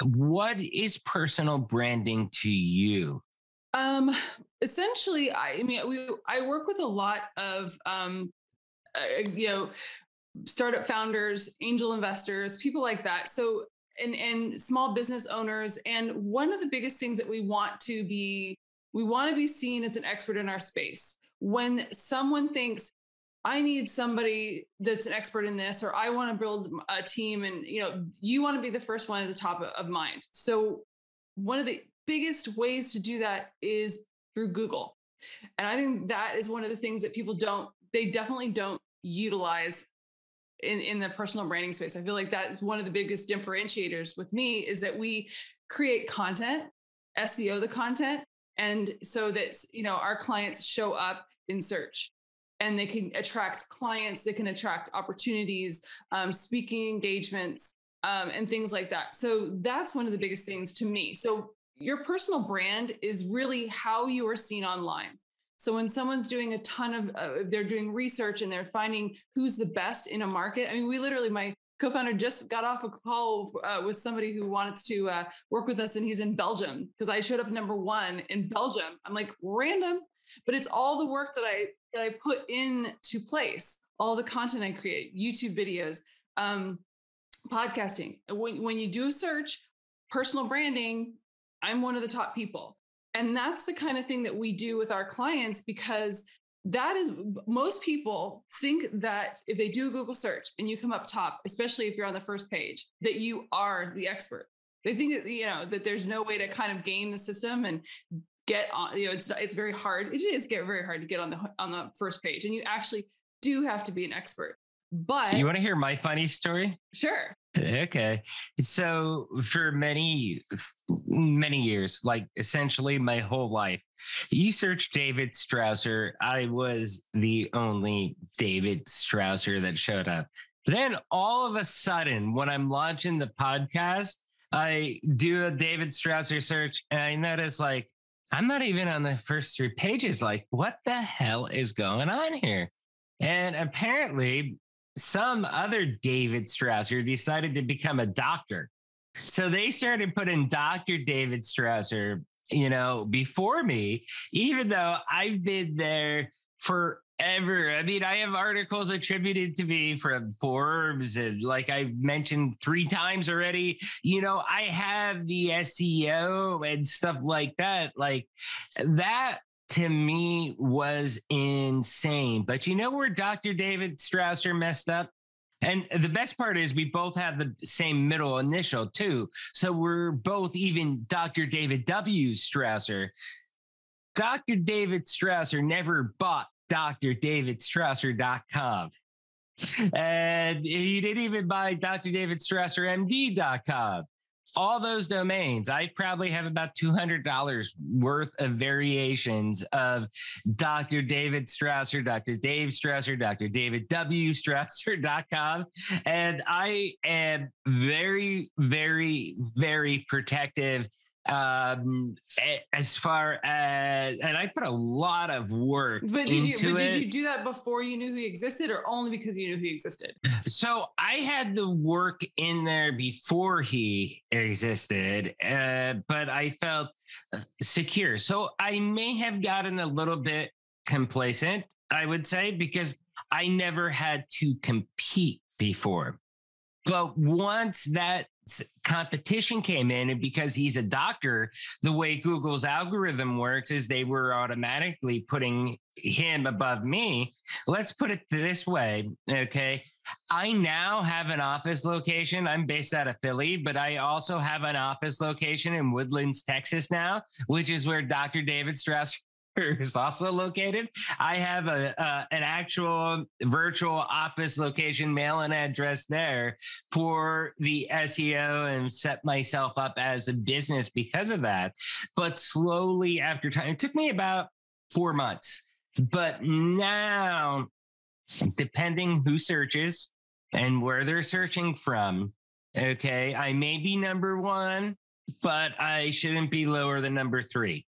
What is personal branding to you? Um, Essentially, I work with a lot of, you know, startup founders, angel investors, people like that. So, and small business owners. And one of the biggest things that we want to be seen as an expert in our space. When someone thinks, I need somebody that's an expert in this, or I want to build a team, and you want to be the first one at the top of mind. So, one of the biggest ways to do that is through Google. And I think that is one of the things that they definitely don't utilize in the personal branding space. I feel like that is one of the biggest differentiators with me is that we create content, SEO the content, and so that our clients show up in search and they can attract clients, they can attract opportunities, speaking engagements, and things like that. So that's one of the biggest things to me. So your personal brand is really how you are seen online. So when someone's doing a ton of, they're doing research and they're finding who's the best in a market. I mean, my co-founder just got off a call with somebody who wants to work with us, and he's in Belgium because I showed up number one in Belgium. I'm like, random, but it's all the work that I put into place, all the content I create, YouTube videos, podcasting. When you do a search, personal branding, I'm one of the top people. And that's the kind of thing that we do with our clients, because that is, most people think that if they do a Google search and you come up top, especially if you're on the first page, that you are the expert. They think that, that there's no way to kind of game the system and get on, it's very hard. It is very hard to get on the first page, and you actually do have to be an expert. But So you want to hear my funny story? sure. Okay. So for many years, like essentially my whole life, you search David Strausser. I was the only David Strausser that showed up. Then all of a sudden, when I'm launching the podcast, I do a David Strausser search and I notice like, I'm not even on the first three pages. Like, what the hell is going on here? And apparently, some other David Strausser decided to become a doctor. So they started putting Dr. David Strausser, before me, even though I've been there forever. I mean, I have articles attributed to me from Forbes, and like I mentioned 3 times already, I have the SEO and stuff like that. Like that to me was insane. But you know where Dr. David Strausser messed up? And the best part is we both have the same middle initial too. So we're both even Dr. David W. Strausser. Dr. David Strausser never bought drdavidstrausser.com. And he didn't even buy drdavidstraussermd.com. All those domains, I probably have about $200 worth of variations of Dr. David Strausser, Dr. Dave Strausser, Dr. David W. Strausser.com. And I am very, very, very protective as far as, and I put a lot of work But into it. Did you do that before you knew he existed, or only because you knew he existed? So I had the work in there before he existed, but I felt secure. So I may have gotten a little bit complacent, I would say, because I never had to compete before. But once that competition came in, and because he's a doctor, the way Google's algorithm works is they were automatically putting him above me. Let's put it this way. Okay. I now have an office location. I'm based out of Philly, but I also have an office location in Woodlands, Texas now, which is where Dr. David Strauss is also located. I have an actual virtual office location, mail and address there for the SEO, and set myself up as a business because of that. But slowly after time, it took me about 4 months. But now, depending who searches and where they're searching from, okay, I may be number one, but I shouldn't be lower than number 3.